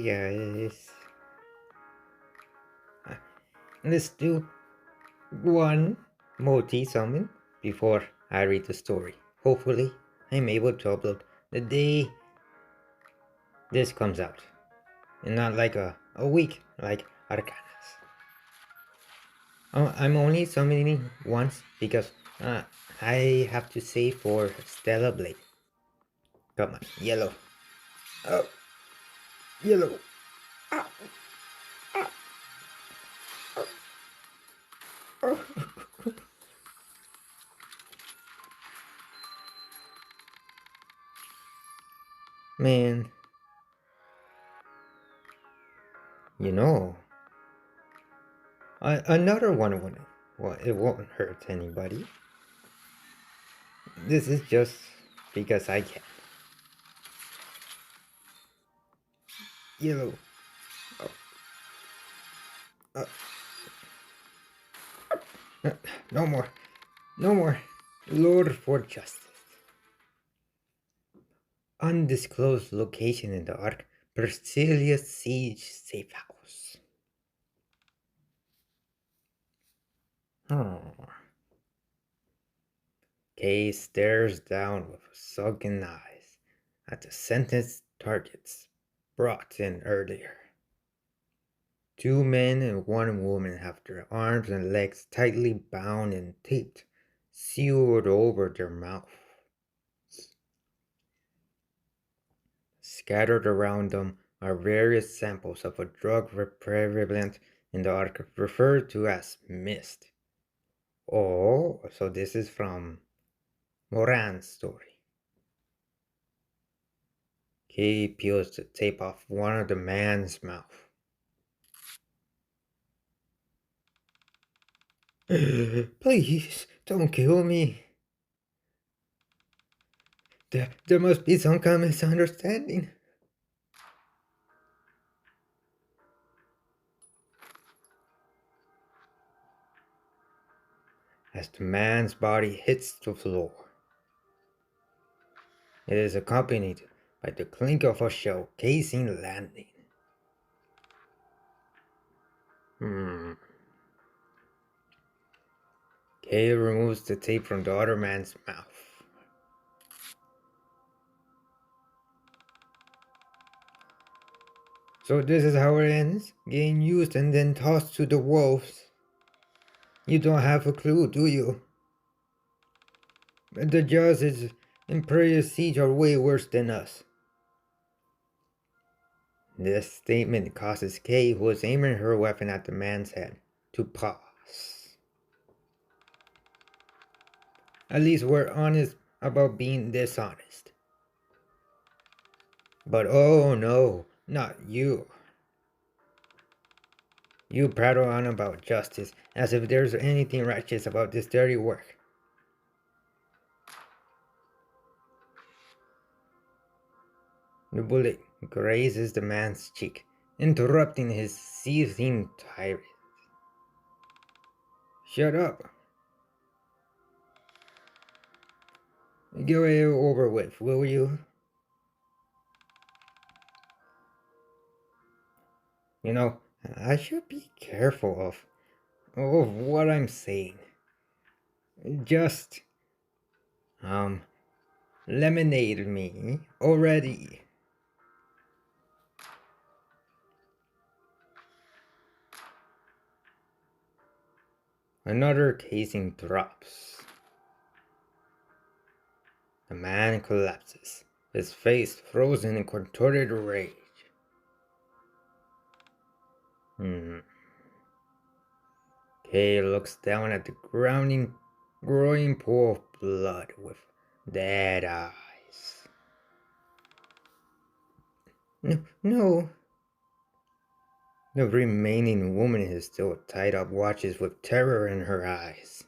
guys. Uh, Let's do one multi summon before I read the story. Hopefully, I'm able to upload the day this comes out, and not like a week like Arcanas. I'm only summoning once because I have to save for Stella Blade. Come on, yellow. Oh, yellow. Ah, ah, oh. Man, you know, another one wouldn't. Well, it won't hurt anybody. This is just because I can. Yellow. Oh, uh, no more. No more. Lord for Justice. Undisclosed location in the Ark. Persilius Siege Safe House. Oh. Kay stares down with sunken eyes at the sentenced targets brought in earlier. Two men and one woman have their arms and legs tightly bound and taped, sealed over their mouths. Scattered around them are various samples of a drug prevalent in the Ark referred to as mist. Oh, so this is from Moran's story. Kay peels the tape off one of the man's mouth. Please, don't kill me. There must be some kind of misunderstanding. As the man's body hits the floor, it is accompanied by the clink of a shell casing landing. Kay removes the tape from the other man's mouth. So this is how it ends? Getting used and then tossed to the wolves. You don't have a clue, do you? The judges in Imperial Siege are way worse than us. This statement causes Kay, who was aiming her weapon at the man's head, to pause. At least we're honest about being dishonest. But oh no, not you. You prattle on about justice as if there's anything righteous about this dirty work. The bullet grazes the man's cheek, interrupting his seething tirade. Shut up. Get it over with, will you? You know, I should be careful of what I'm saying. Just, lemonade me already. Another casing drops. The man collapses, his face frozen in contorted rage. Kay looks down at the growing pool of blood with dead eyes. No. The remaining woman is still tied up, watches with terror in her eyes.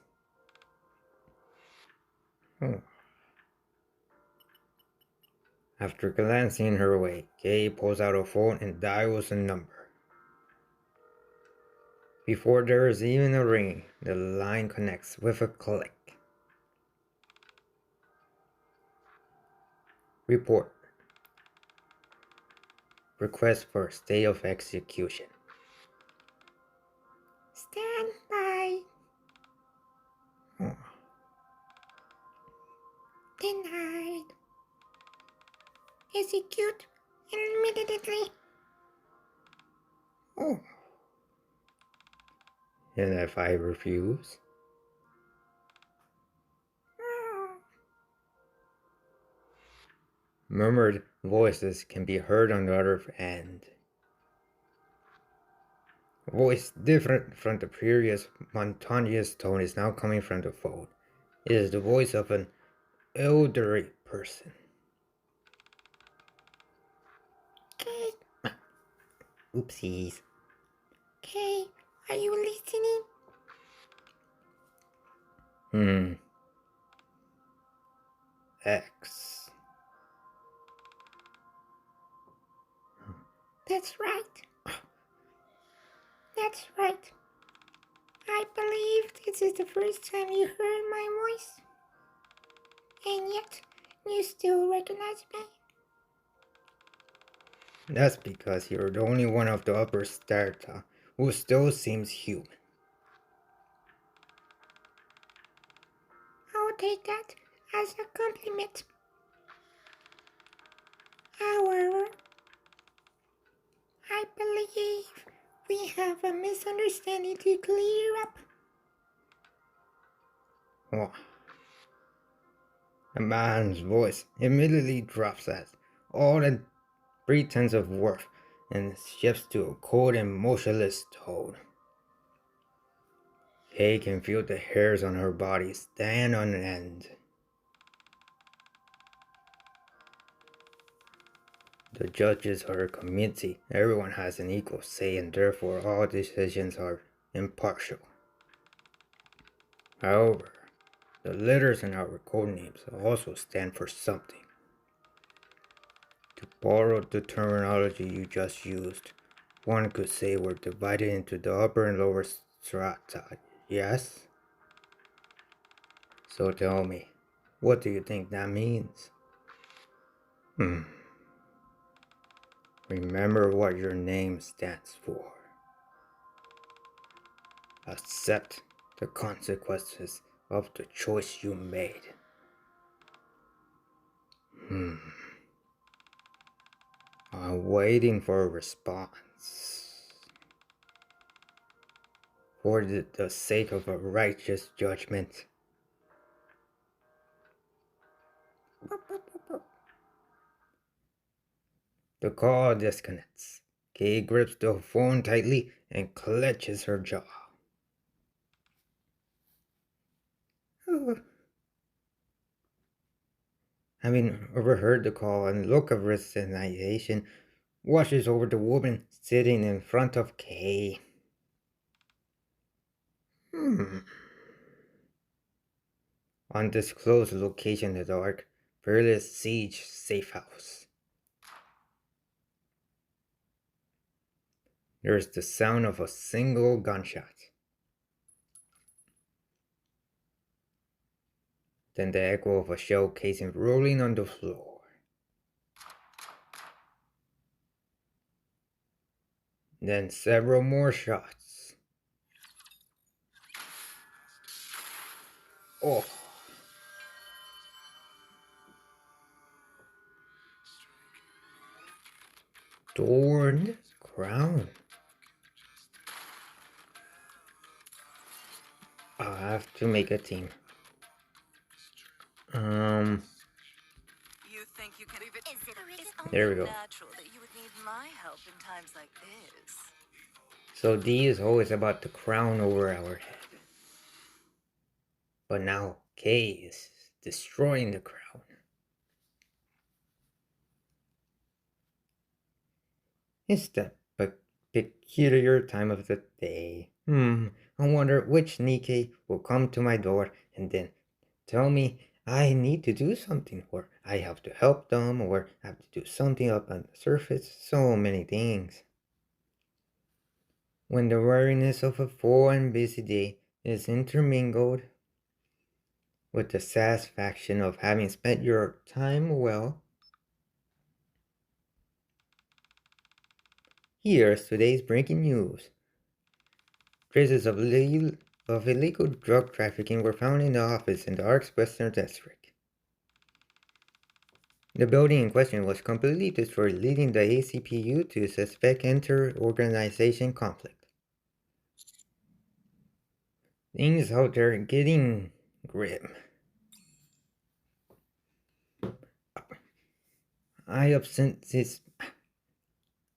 After glancing her way, Kay pulls out a phone and dials a number. Before there is even a ring, the line connects with a click. Report. Request for state of execution. Stand by. Oh. Denied. Execute immediately. Oh. And if I refuse? Murmured voices can be heard on the other end. A voice different from the previous monotonous tone is now coming from the phone. It is the voice of an elderly person. Kay, Oopsies. Kay, are you listening? X. That's right. That's right. I believe this is the first time you heard my voice. And yet, you still recognize me. That's because you're the only one of the upper strata who still seems human. I'll take that as a compliment. However, I believe we have a misunderstanding to clear up. Oh. A man's voice immediately drops as all the pretense of worth and shifts to a cold and motionless tone. Kay can feel the hairs on her body stand on end. The judges are a committee. Everyone has an equal say and therefore all decisions are impartial. However, the letters in our code names also stand for something. To borrow the terminology you just used, one could say we're divided into the upper and lower strata, yes? So tell me, what do you think that means? Remember what your name stands for. Accept the consequences of the choice you made. I'm waiting for a response. For the sake of a righteous judgment. The call disconnects. Kay grips the phone tightly and clenches her jaw. Having overheard the call, and look of resignation washes over the woman sitting in front of Kay. Undisclosed location in the dark, fearless siege safe house. There's the sound of a single gunshot. Then the echo of a shell casing rolling on the floor. Then several more shots. Oh. Adorned crown. I'll have to make a team. You think you can leave it? It's There we only go. natural that you would need my help in times like this. So D is always about the crown over our head. But now K is destroying the crown. It's the peculiar time of the day. I wonder which NIKKE will come to my door and then tell me I need to do something, or I have to help them, or I have to do something up on the surface. So many things. When the weariness of a full and busy day is intermingled with the satisfaction of having spent your time well, Here's today's breaking news. Traces of illegal drug trafficking were found in the office in the Ark's Western District. The building in question was completely destroyed, leading the ACPU to suspect inter-organization conflict. Things out there are getting grim.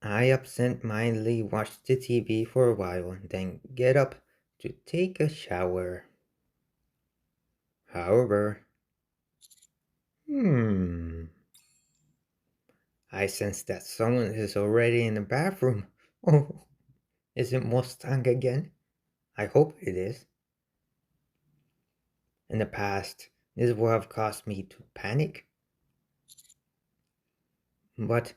I absent-mindedly watch the TV for a while and then get up to take a shower. However, I sense that someone is already in the bathroom. Oh, is it Mustang again? I hope it is. In the past, this would have caused me to panic. But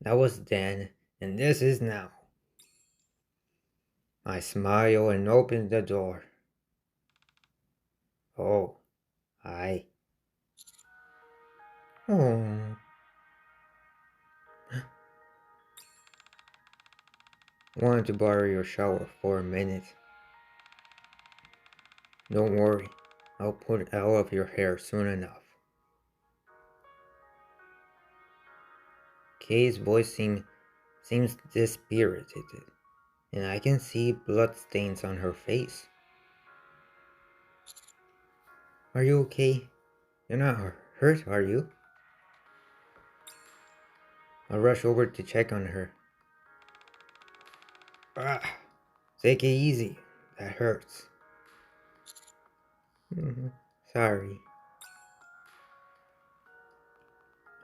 that was then, and this is now. I smile and open the door. Oh, hi. Oh. Wanted to borrow your shower for a minute. Don't worry, I'll put it out of your hair soon enough. Kay's voice seems dispirited, and I can see bloodstains on her face. Are you okay? You're not hurt, are you? I rush over to check on her. Take it easy. That hurts. Sorry.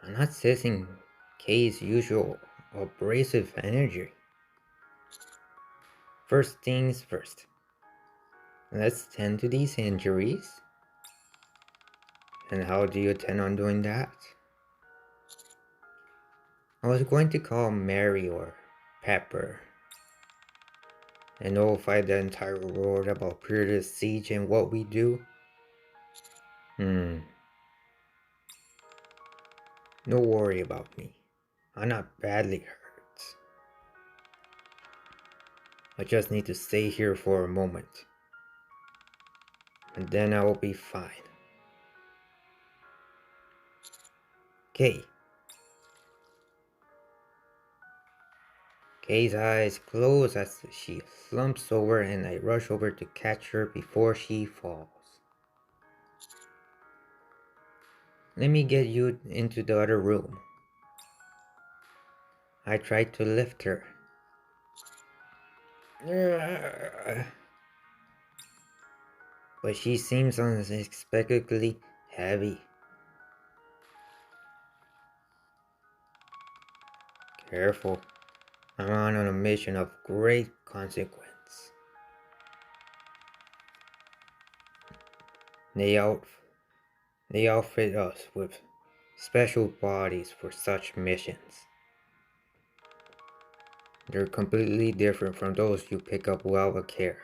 I'm not sensing Kay's usual abrasive energy. First things first. Let's tend to these injuries. And how do you intend on doing that? I was going to call Mary or Pepper and notify the entire world about Purita's siege and what we do. No worry about me. I'm not badly hurt. I just need to stay here for a moment. And then I will be fine. Kay. Kay's eyes close as she slumps over and I rush over to catch her before she falls. Let me get you into the other room. I tried to lift her. But she seems unexpectedly heavy. Careful. I'm on a mission of great consequence. They outfit us with special bodies for such missions. They're completely different from those you pick up without care.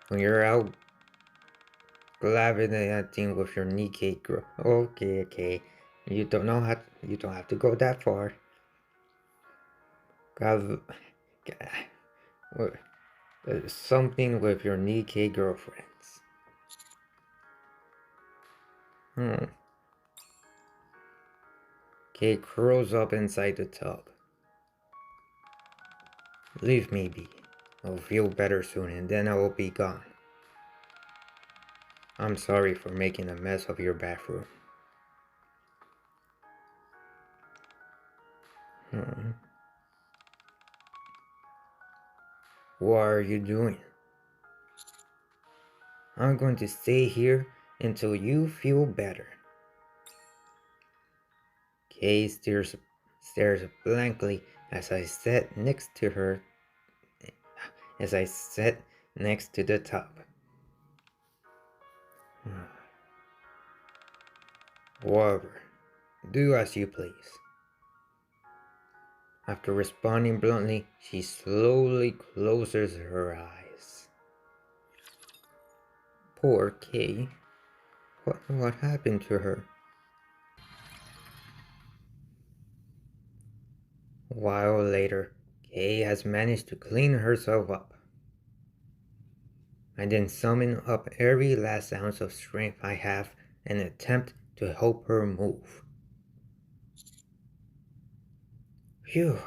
When you're out gallivanting with your NIKKE girl. Okay. You don't have to go that far. Something with your NIKKE girlfriends. Kay curls up inside the tub. Leave me be. I'll feel better soon and then I will be gone. I'm sorry for making a mess of your bathroom. What are you doing? I'm going to stay here until you feel better. Kay stares blankly as I sat next to the tub. Whatever. Do as you please. After responding bluntly, she slowly closes her eyes. Poor Kay. What happened to her? while later, Kay has managed to clean herself up. I then summon up every last ounce of strength I have and attempt to help her move. Phew.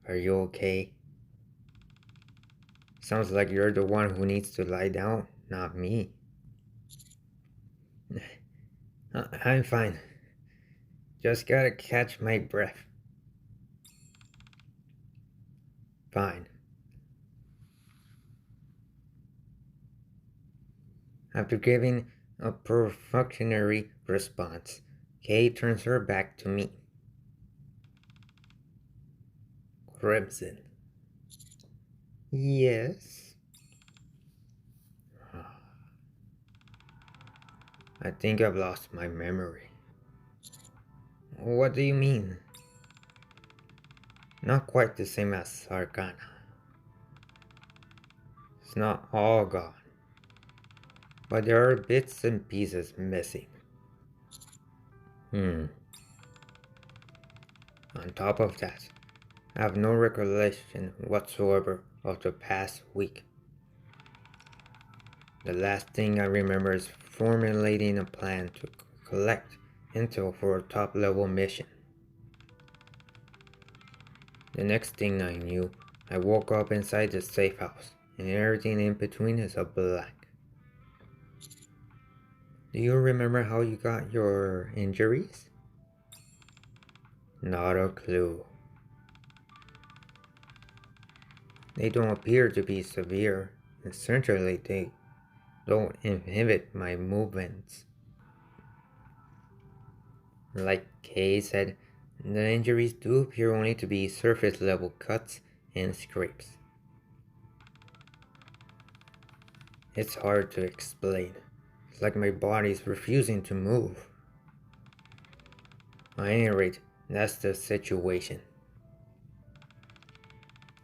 Are you okay? Sounds like you're the one who needs to lie down, not me. I'm fine. Just gotta catch my breath. Fine. After giving a perfunctory response, Kay turns her back to me. Crimson. Yes? I think I've lost my memory. What do you mean? Not quite the same as Arcana. It's not all gone, but there are bits and pieces missing. On top of that, I have no recollection whatsoever of the past week. The last thing I remember is formulating a plan to collect intel for a top-level mission. The next thing I knew, I woke up inside the safe house, and everything in between is a blank. Do you remember how you got your injuries? Not a clue. They don't appear to be severe, and certainly they don't inhibit my movements. Like Kay said, the injuries do appear only to be surface level cuts and scrapes. It's hard to explain. It's like my body's refusing to move. At any rate, that's the situation.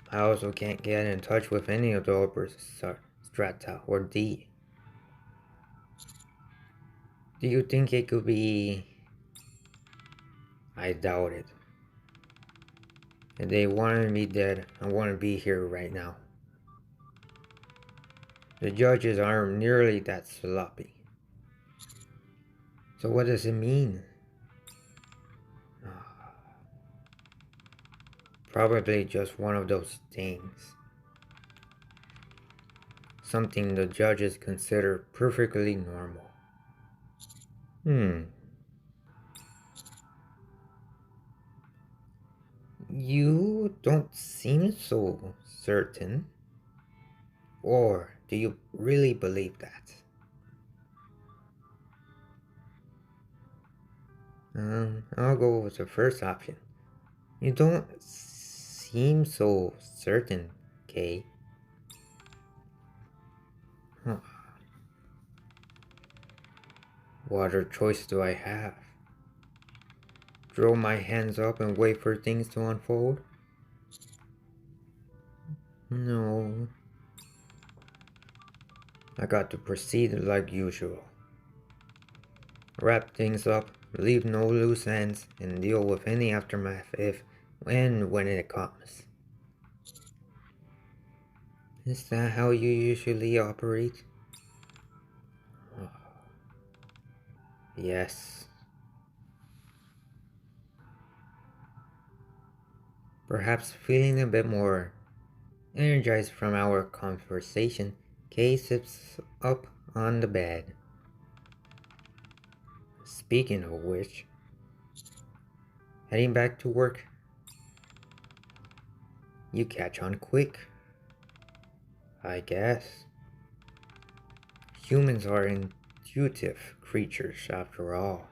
I also can't get in touch with any of the upper strata or D. Do you think it could be... I doubt it. If they wanted me dead, I wouldn't be here right now. The judges aren't nearly that sloppy. So what does it mean? Probably just one of those things. Something the judges consider perfectly normal. You don't seem so certain. Or do you really believe that? I'll go with the first option. You don't seem so certain, Kay. Huh. What other choice do I have? Throw my hands up and wait for things to unfold? No. I got to proceed like usual. Wrap things up, leave no loose ends, and deal with any aftermath if and when it comes. Is that how you usually operate? Yes. Perhaps feeling a bit more energized from our conversation, Kay sits up on the bed. Speaking of which, heading back to work. You catch on quick. I guess. Humans are intuitive creatures after all.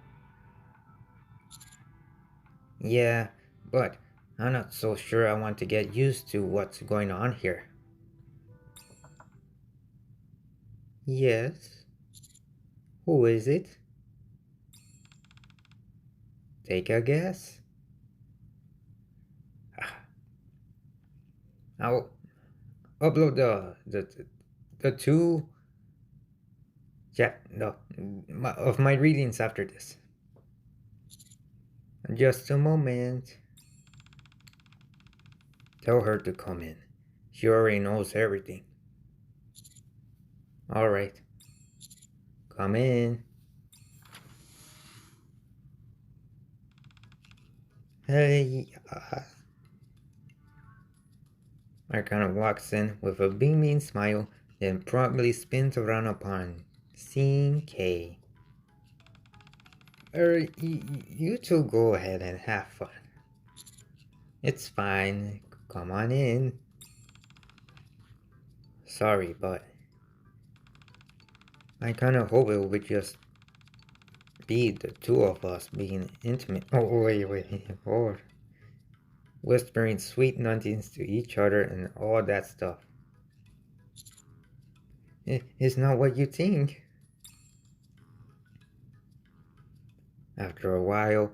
Yeah, but I'm not so sure I want to get used to what's going on here. Yes? Who is it? Take a guess. I'll upload the two of my readings after this. Just a moment. Tell her to come in. She already knows everything. Alright. Come in. Hey, Arcana walks in with a beaming smile, then promptly spins around upon seeing Kay. You two go ahead and have fun. It's fine. Come on in. Sorry, but I kinda hope it would just be the two of us being intimate. Oh, wait. Oh. Whispering sweet nothings to each other and all that stuff. It's not what you think. After a while,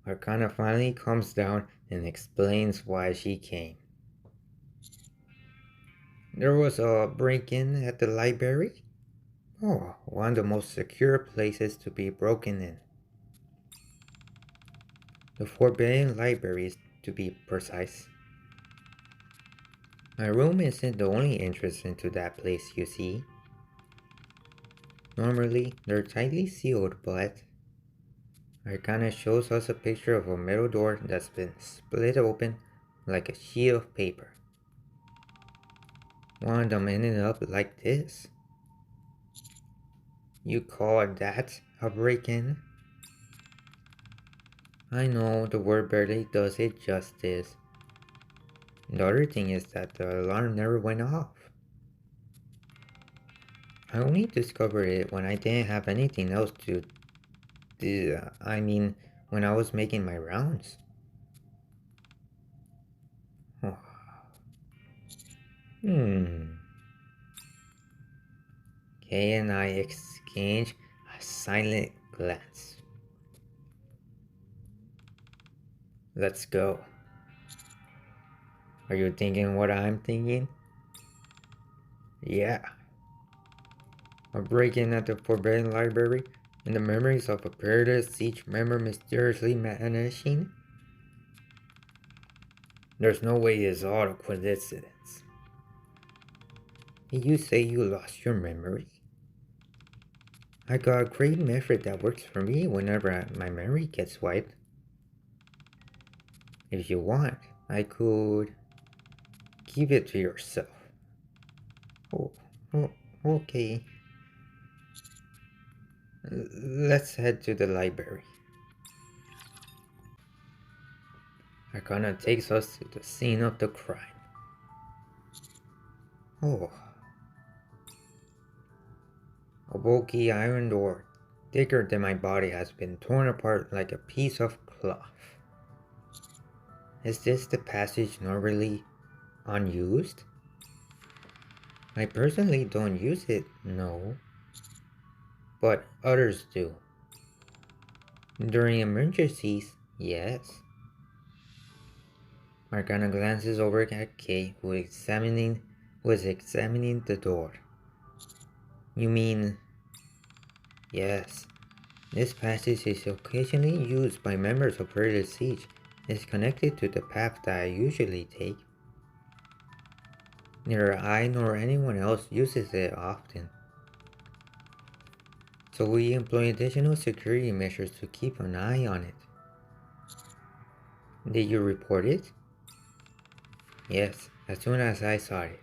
Arcana finally comes down and explains why she came. There was a break-in at the library. Oh, one of the most secure places to be broken in. The Forbidden Library, to be precise. My room isn't the only entrance into that place, you see. Normally, they're tightly sealed, but Arcana shows us a picture of a metal door that's been split open like a sheet of paper. One of them ended up like this. You call that a break-in? I know the word barely does it justice. The other thing is that the alarm never went off. I only discovered it when I didn't have anything else to do. When I was making my rounds. Oh. Kay and I exchange a silent glance. Let's go. Are you thinking what I'm thinking? Yeah. A break-in at the Forbidden Library and the memories of a Paradise Siege member mysteriously vanishing? There's no way it's all a coincidence. Did you say you lost your memory? I got a great method that works for me whenever my memory gets wiped. If you want, I could keep it to yourself. Oh, okay. Let's head to the library. Arcana takes us to the scene of the crime. Oh. A bulky iron door, thicker than my body, has been torn apart like a piece of cloth. Is this the passage normally unused? I personally don't use it, no. But others do. During emergencies, yes. Arcana glances over at Kay, who was examining the door. You mean... Yes. This passage is occasionally used by members of Early Siege. It's connected to the path that I usually take. Neither I nor anyone else uses it often. So we employ additional security measures to keep an eye on it. Did you report it? Yes, as soon as I saw it.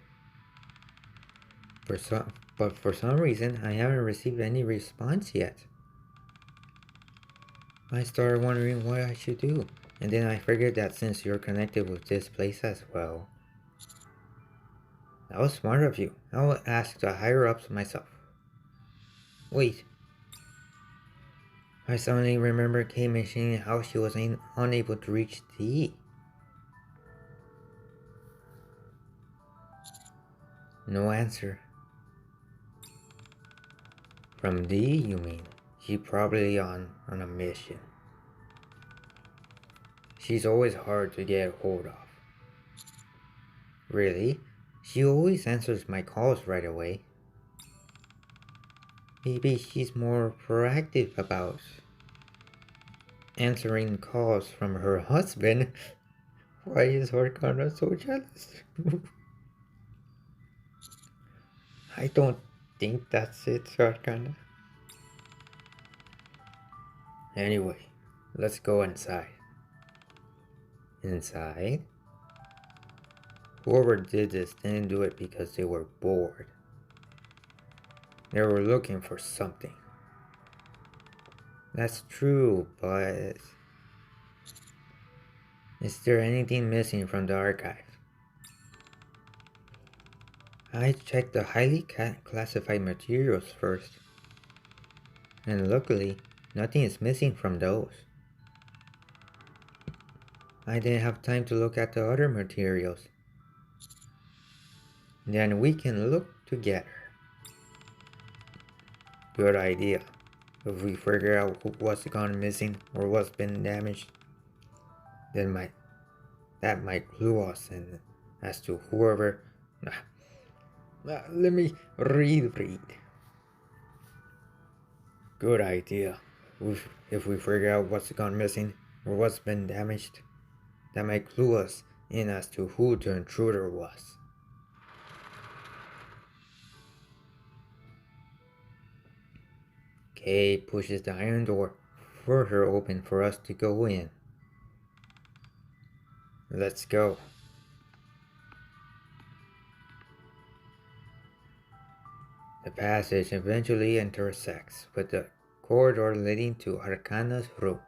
But for some reason, I haven't received any response yet. I started wondering what I should do, and then I figured that since you're connected with this place as well. That was smart of you. I will ask the higher-ups myself. Wait. I suddenly remember Kay mentioning how she was unable to reach D. No answer. From D, you mean? She's probably on a mission. She's always hard to get hold of. Really? She always answers my calls right away. Maybe she's more proactive about answering calls from her husband. Why is Arcana so jealous? I don't think that's it, Arcana. Anyway, let's go inside. Inside? Whoever did this didn't do it because they were bored. They were looking for something. That's true, but is there anything missing from the archive? I checked the highly classified materials first, and luckily, nothing is missing from those. I didn't have time to look at the other materials. Then we can look together. Good idea. If we figure out what's gone missing or what's been damaged, then that might clue us in as to whoever. Let me read. Good idea. If we figure out what's gone missing or what's been damaged, that might clue us in as to who the intruder was. Kay pushes the iron door further open for us to go in. Let's go. The passage eventually intersects with the corridor leading to Arcana's room.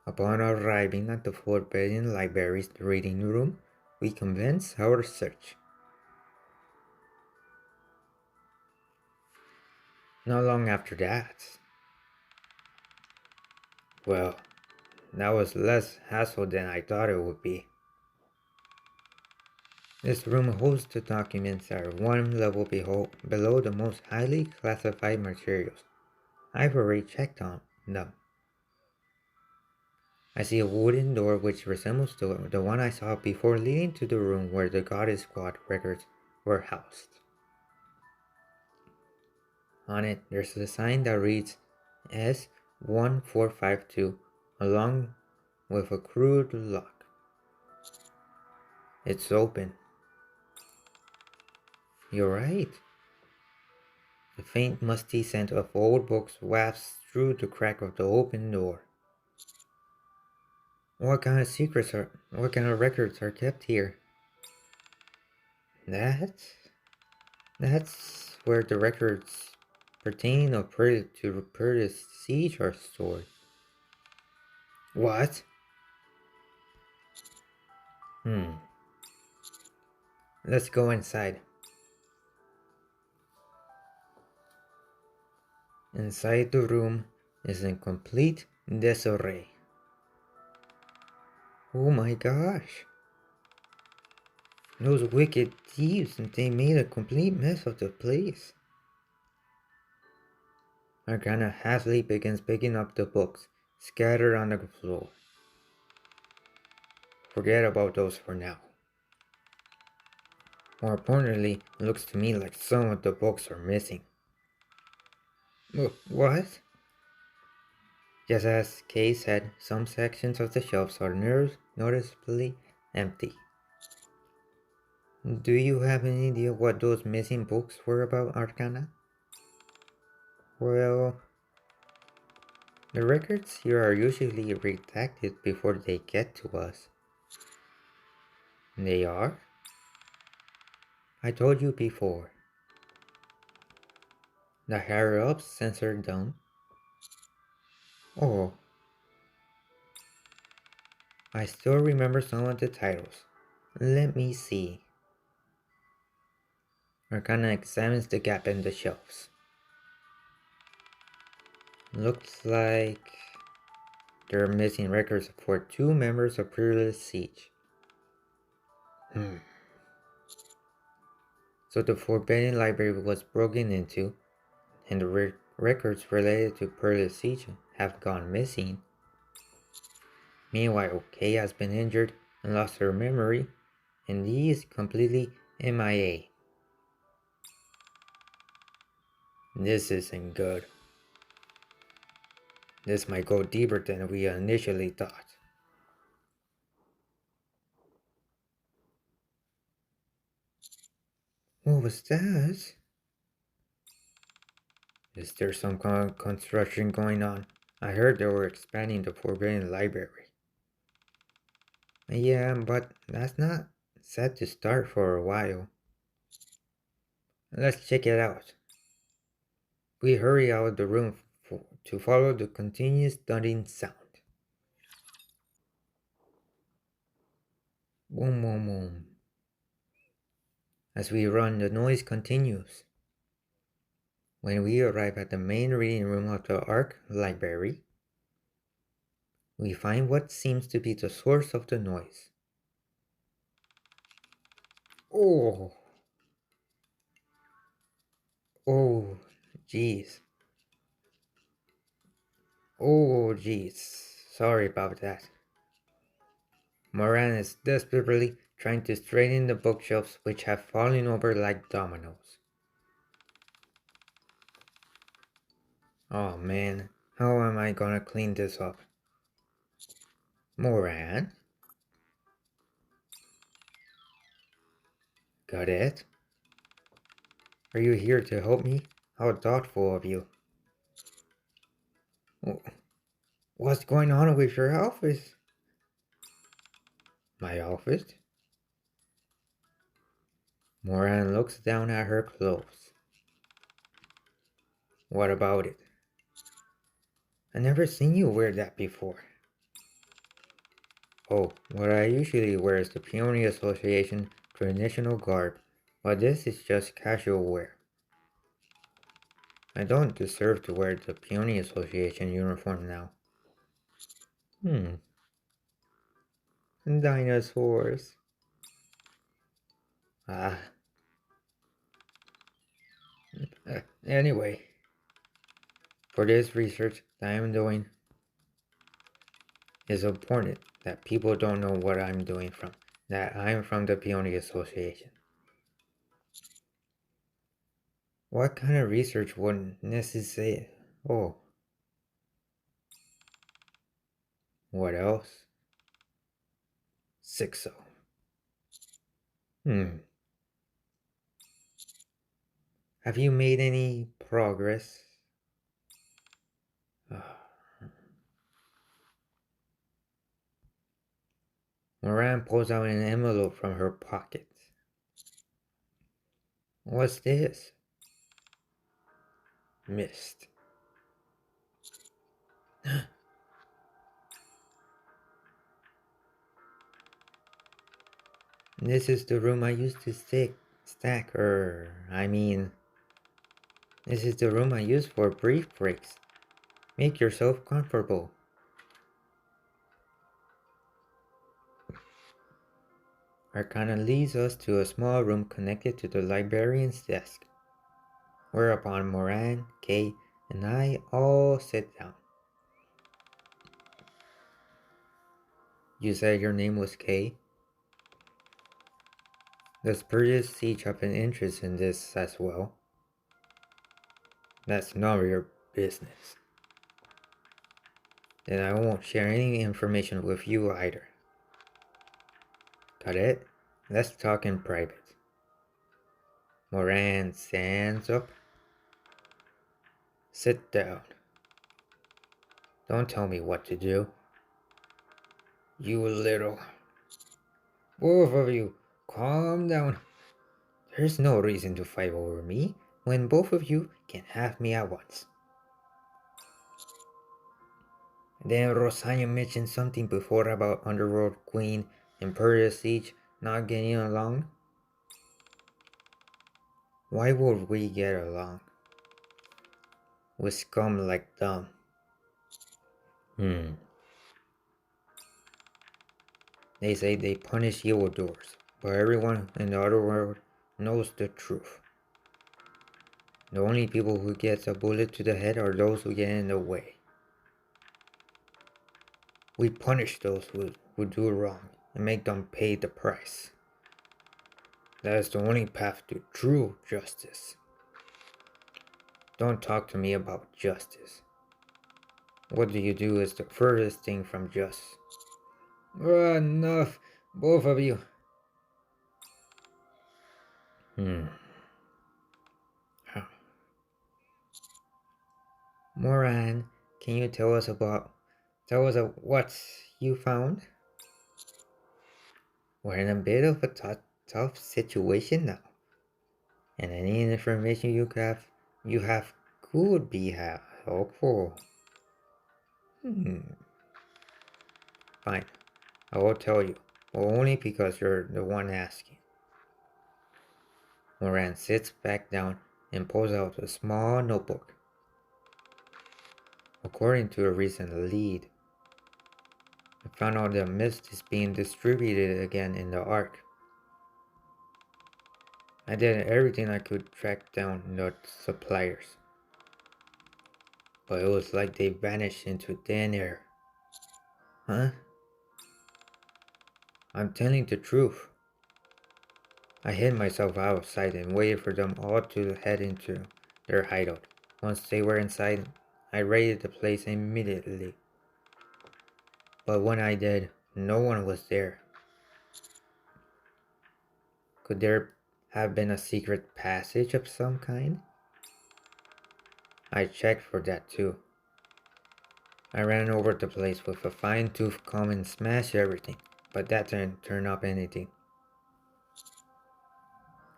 Upon arriving at the Forbidden Library's reading room, we commence our search. Not long after that, well, that was less hassle than I thought it would be. This room hosts the documents that are one level below the most highly classified materials. I've already checked on them. I see a wooden door which resembles the one I saw before leading to the room where the Goddess Squad records were housed. On it, there's a sign that reads S1452 along with a crude lock. It's open. You're right. The faint musty scent of old books wafts through the crack of the open door. What kind of records are kept here? That's where the records pertaining to Purda's siege are stored. What? Let's go inside. Inside the room is in complete disarray. Oh my gosh. Those wicked thieves, they made a complete mess of the place. Arcana hastily begins picking up the books scattered on the floor. Forget about those for now. More importantly, it looks to me like some of the books are missing. What? Just as Kay said, some sections of the shelves are noticeably empty. Do you have any idea what those missing books were about, Arcana? Well, the records here are usually redacted before they get to us. They are? I told you before. The higher-ups censored them. Oh. I still remember some of the titles. Let me see. Arcana examines the gap in the shelves. Looks like there are missing records for 2 members of Peerless Siege. So the Forbidden Library was broken into, and the records related to Peerless Siege have gone missing. Meanwhile, Kay has been injured and lost her memory, and Dee is completely MIA. This isn't good. This might go deeper than we initially thought. What was that? Is there some kind of construction going on? I heard they were expanding the Forbidden Library. Yeah, but that's not set to start for a while. Let's check it out. We hurry out of the room to follow the continuous thudding sound. Boom, boom, boom. As we run, the noise continues. When we arrive at the main reading room of the Ark Library, we find what seems to be the source of the noise. Oh, oh, jeez. Oh, jeez. Sorry about that. Moran is desperately trying to straighten the bookshelves which have fallen over like dominoes. Oh man, how am I gonna clean this up? Moran? Got it? Are you here to help me? How thoughtful of you. What's going on with your office? My office? Moran looks down at her clothes. What about it? I never seen you wear that before. Oh, what I usually wear is the Peony Association traditional garb, but this is just casual wear. I don't deserve to wear the Peony Association uniform now. Dinosaurs. Ah. Anyway, for this research that I'm doing, it's important that people don't know what I'm doing that I'm from the Peony Association. What kind of research wouldn't necessarily... Oh. What else? Sixo. Have you made any progress? Moran pulls out an envelope from her pocket. What's this? Mist. This is the room I used to this is the room I use for brief breaks. Make yourself comfortable. Arcana leads us to a small room connected to the librarian's desk. Whereupon Moran, Kay, and I all sit down. You said your name was Kay? Does Purges Siege have an interest in this as well? That's none of your business. Then I won't share any information with you either. Got it? Let's talk in private. Moran stands up. Sit down. Don't tell me what to do. You little... Both of you, calm down. There's no reason to fight over me when both of you can have me at once. Then Rosanya mentioned something before about Underworld Queen and Purdia Siege not getting along. Why would we get along? With scum like them. They say they punish evildoers, but everyone in the other world knows the truth. The only people who get a bullet to the head are those who get in the way. We punish those who do wrong and make them pay the price. That is the only path to true justice. Don't talk to me about justice. What do you do is the furthest thing from justice. Enough, both of you. Moran, can you tell us what you found? We're in a bit of a tough situation now, and any information you have could be helpful. Fine, I will tell you, but only because you're the one asking. Moran sits back down and pulls out a small notebook. According to a recent lead, I found out the mist is being distributed again in the Ark. I did everything I could track down the suppliers, but it was like they vanished into thin air. Huh? I'm telling the truth. I hid myself outside and waited for them all to head into their hideout. Once they were inside, I raided the place immediately. But when I did, no one was there. Could there have been a secret passage of some kind? I checked for that too. I ran over the place with a fine-tooth comb and smashed everything, but that didn't turn up anything.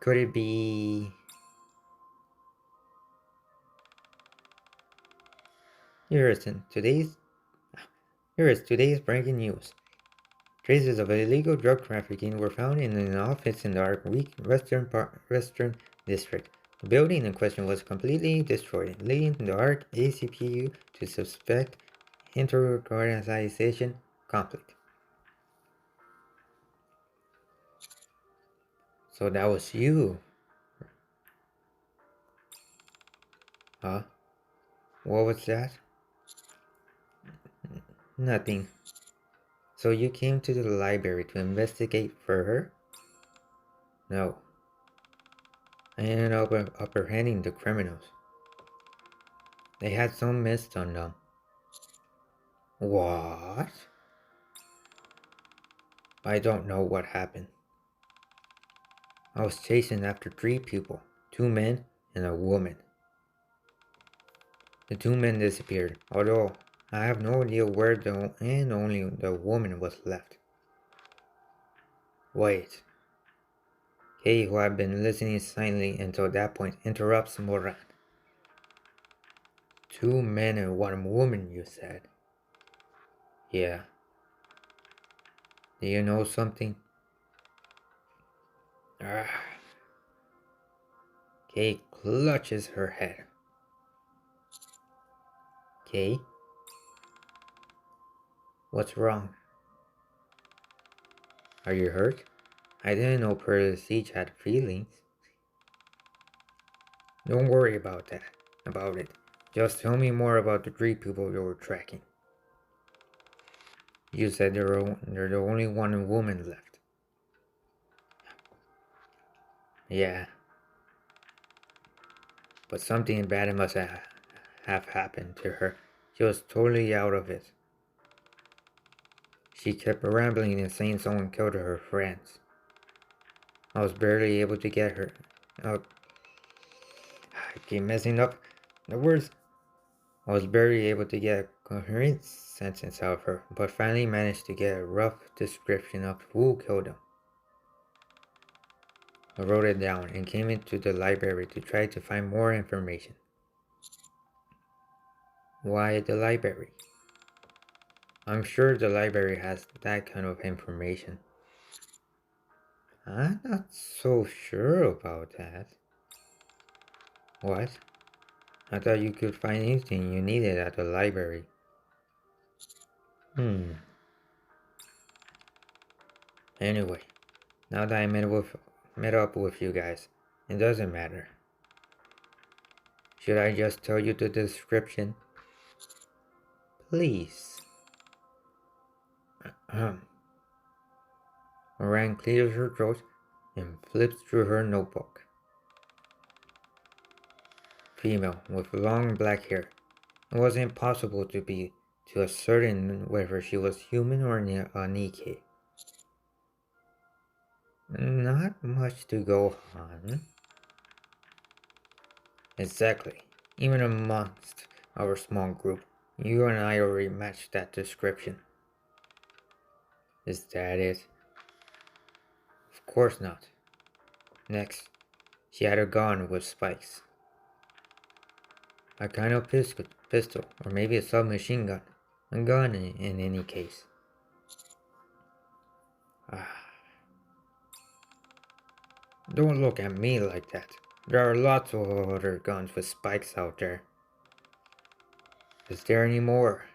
Could it be... Here is today's breaking news. Traces of illegal drug trafficking were found in an office in the Western District. The building in question was completely destroyed, leading the ARC ACPU to suspect inter-organization conflict. So that was you. Huh? What was that? Nothing. So you came to the library to investigate further? No. I ended up apprehending the criminals. They had some mist on them. What? I don't know what happened. I was chasing after 3 people, 2 men and a woman. The 2 men disappeared, although I have no idea where only the woman was left. Wait. Kay, who had been listening silently until that point, interrupts Moran. 2 men and 1 woman, you said? Yeah. Do you know something? Kay clutches her head. Kay? What's wrong? Are you hurt? I didn't know Pearl Siege had feelings. Don't worry about it. Just tell me more about the 3 people you were tracking. You said there's the only 1 woman left. Yeah. But something bad must have happened to her. She was totally out of it. She kept rambling and saying someone killed her friends. I was barely able to get her out. I keep messing up the words. I was barely able to get a coherent sentence out of her, but finally managed to get a rough description of who killed them. I wrote it down and came into the library to try to find more information. Why the library? I'm sure the library has that kind of information. I'm not so sure about that. What? I thought you could find anything you needed at the library. Anyway, now that I met up with you guys, it doesn't matter. Should I just tell you the description? Please. Moran clears her throat and flips through her notebook. Female with long black hair. It was impossible to ascertain whether she was human or a NIKKE. Not much to go on. Exactly. Even amongst our small group. You and I already matched that description. Is that it? Of course not. Next, she had a gun with spikes. A kind of pistol, or maybe a submachine gun. A gun in any case. Ah, don't look at me like that. There are lots of other guns with spikes out there. Is there any more?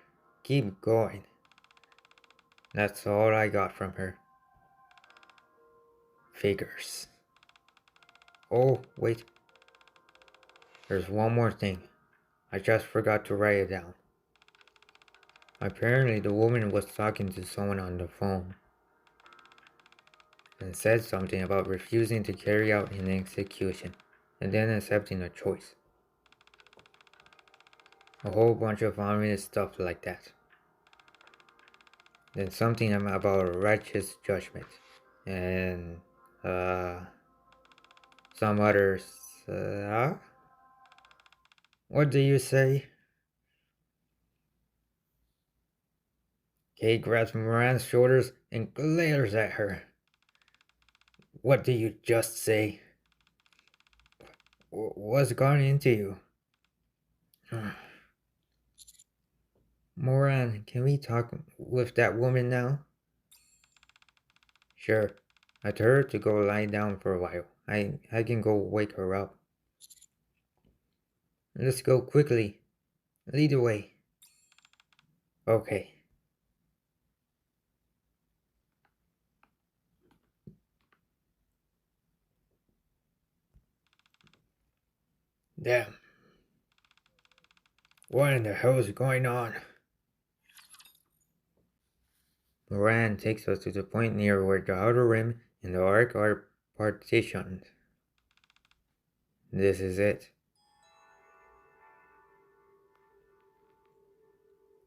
Keep going. That's all I got from her. Figures. Oh, wait. There's one more thing. I just forgot to write it down. Apparently the woman was talking to someone on the phone and said something about refusing to carry out an execution and then accepting a choice. A whole bunch of ominous stuff like that. Then something about a righteous judgment and some others. What do you say? Kay grabs Moran's shoulders and glares at her. What did you just say? What's gone into you? Moran, can we talk with that woman now? Sure. I told her to go lie down for a while. I can go wake her up. Let's go quickly. Lead the way. Okay. Damn. What in the hell is going on? Moran takes us to the point near where the outer rim and the arc are partitioned. This is it.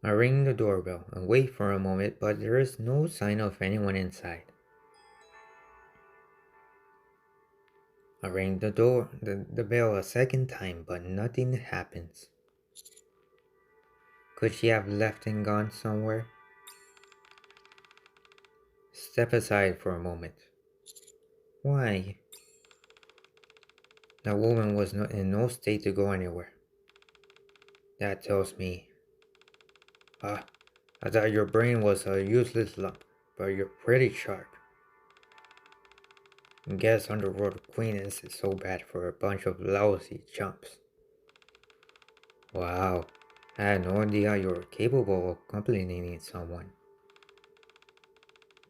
I ring the doorbell and wait for a moment, but there is no sign of anyone inside. I ring the bell a second time, but nothing happens. Could she have left and gone somewhere? Step aside for a moment. Why? That woman was in no state to go anywhere. That tells me... I thought your brain was a useless lump, but you're pretty sharp. Guess Underworld acquaintance is so bad for a bunch of lousy chumps. Wow, I had no idea you were capable of accommodating someone.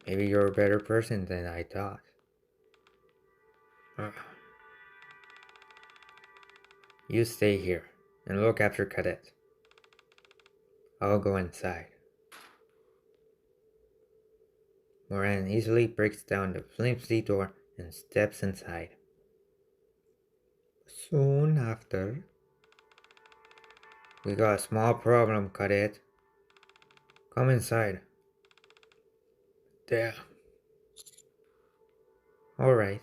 Maybe you're a better person than I thought. You stay here and look after Cadet. I'll go inside. Moran easily breaks down the flimsy door and steps inside. Soon after, we got a small problem, Cadet. Come inside. There. Alright.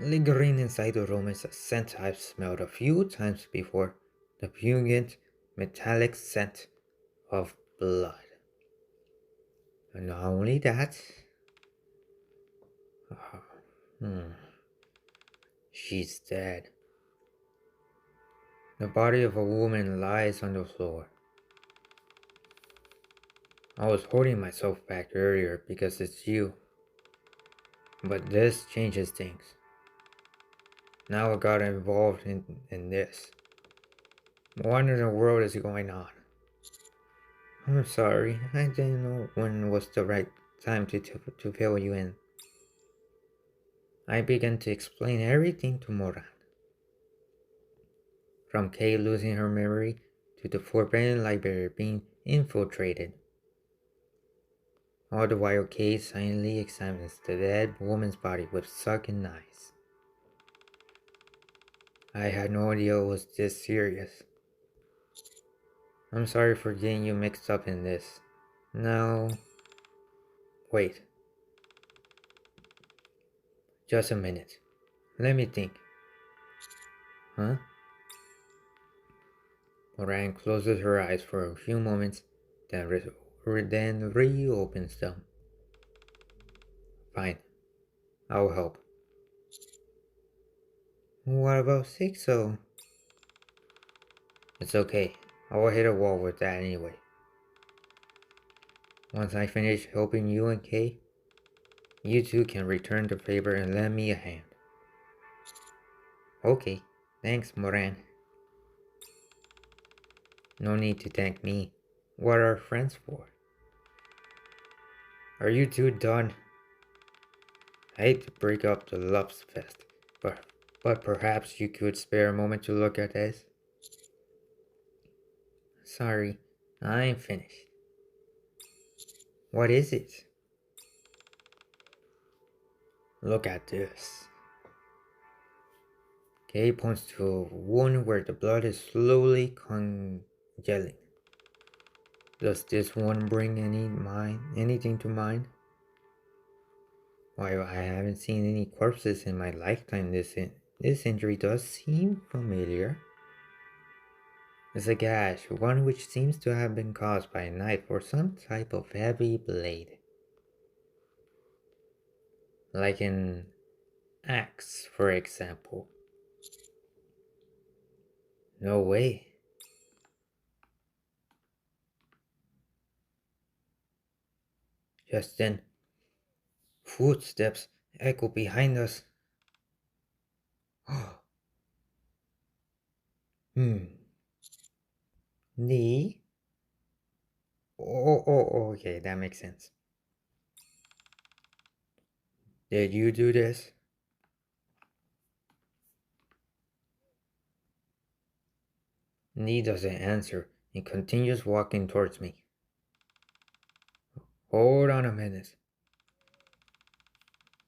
Lingering inside the room is a scent I've smelled a few times before. The pungent, metallic scent of blood. And not only that... She's dead. The body of a woman lies on the floor. I was holding myself back earlier because it's you. But this changes things. Now I got involved in this. What in the world is going on? I'm sorry, I didn't know when was the right time to fill you in. I began to explain everything to Moran. From Kay losing her memory to the forbidden library being infiltrated. All the while Kay silently examines the dead woman's body with sunken eyes. I had no idea it was this serious. I'm sorry for getting you mixed up in this. No. Wait, Just a minute. Let me think. Huh? Moran closes her eyes for a few moments, then reopens them. Fine, I'll help. What about Sixo? It's okay. I will hit a wall with that anyway. Once I finish helping you and Kay, you two can return the favor and lend me a hand. Okay, thanks, Moran. No need to thank me. What are friends for? Are you two done? I hate to break up the Loves Fest, but perhaps you could spare a moment to look at this? Sorry, I'm finished. What is it? Look at this. Kay points to a wound where the blood is slowly congealing. Does this one bring anything to mind? While I haven't seen any corpses in my lifetime, this injury does seem familiar. It's a gash, one which seems to have been caused by a knife or some type of heavy blade. Like an axe, for example. No way. Just then, footsteps echo behind us. Nee? Okay, that makes sense. Did you do this? Nee doesn't answer and continues walking towards me. Hold on a minute.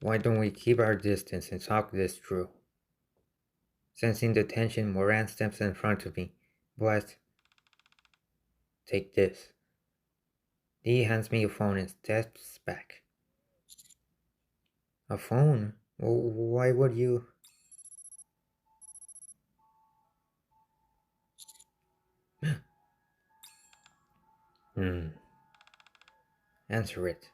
Why don't we keep our distance and talk this through? Sensing the tension, Moran steps in front of me. But take this. Dee hands me a phone and steps back. A phone? Why would you? Answer it.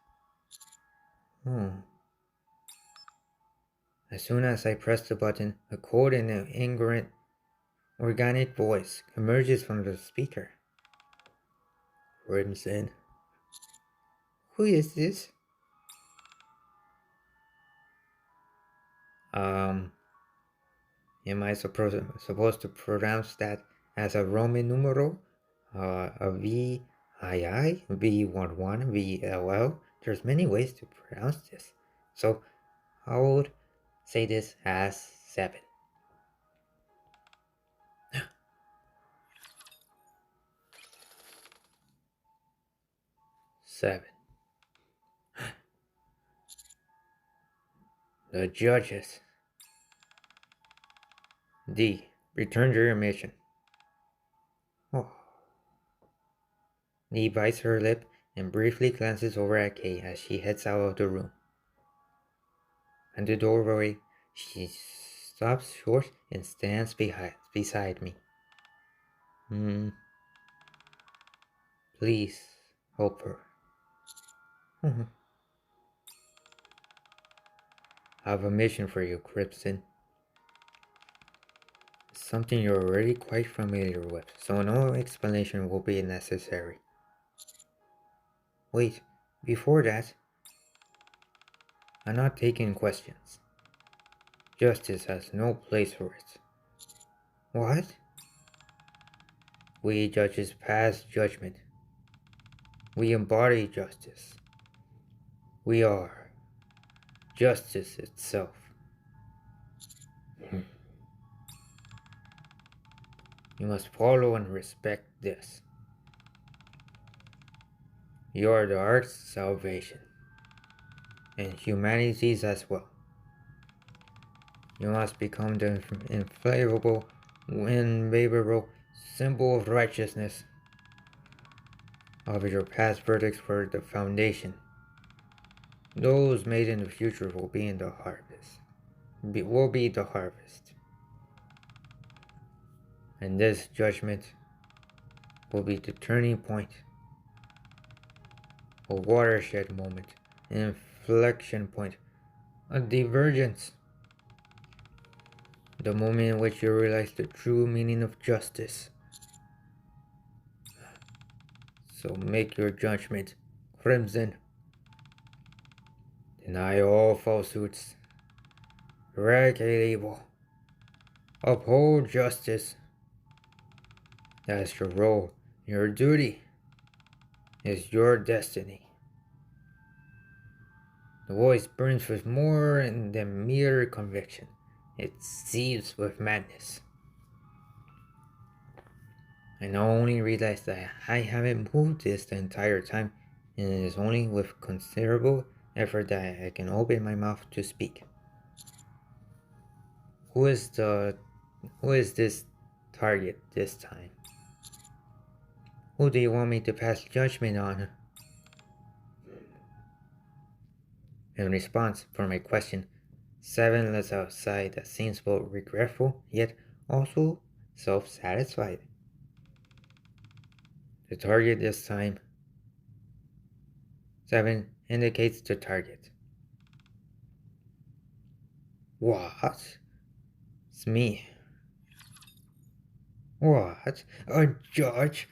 As soon as I press the button, a cold and ignorant, organic voice emerges from the speaker. Crimson. Who is this? Am I supposed to pronounce that as a Roman numeral? A VII, V11, VLL? There's many ways to pronounce this. So I would say this as 7. 7. The judges. D. Return to your mission. Oh. Dee bites her lip and briefly glances over at Kay as she heads out of the room. At the doorway, she stops short and stands beside me. Please help her. I have a mission for you, Crimson. Something you're already quite familiar with, so no explanation will be necessary. Wait, before that, I'm not taking questions. Justice has no place for it. What? We judges pass judgment. We embody justice. We are justice itself. You must follow and respect this. You are the Earth's salvation, and humanity's as well. You must become the infallible, invariable symbol of righteousness. Of your past verdicts for the foundation. Those made in the future will be in the harvest. will be the harvest. And this judgment will be the turning point, a watershed moment, an inflection point, a divergence. The moment in which you realize the true meaning of justice. So make your judgment crimson. Deny all falsehoods. Eradicate evil. Uphold justice. That is your role, your duty. Is your destiny. The voice burns with more than mere conviction. It seethes with madness. I now only realize that I haven't moved this the entire time, and it is only with considerable effort that I can open my mouth to speak. Who is this target this time? Who do you want me to pass judgment on? In response for my question, 7 lets out a sigh that seems both regretful yet also self-satisfied. The target this time. 7 indicates the target. What? It's me. What? A judge?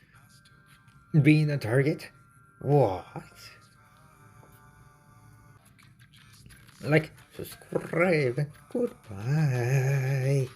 Being a target? What? Like, subscribe. Goodbye.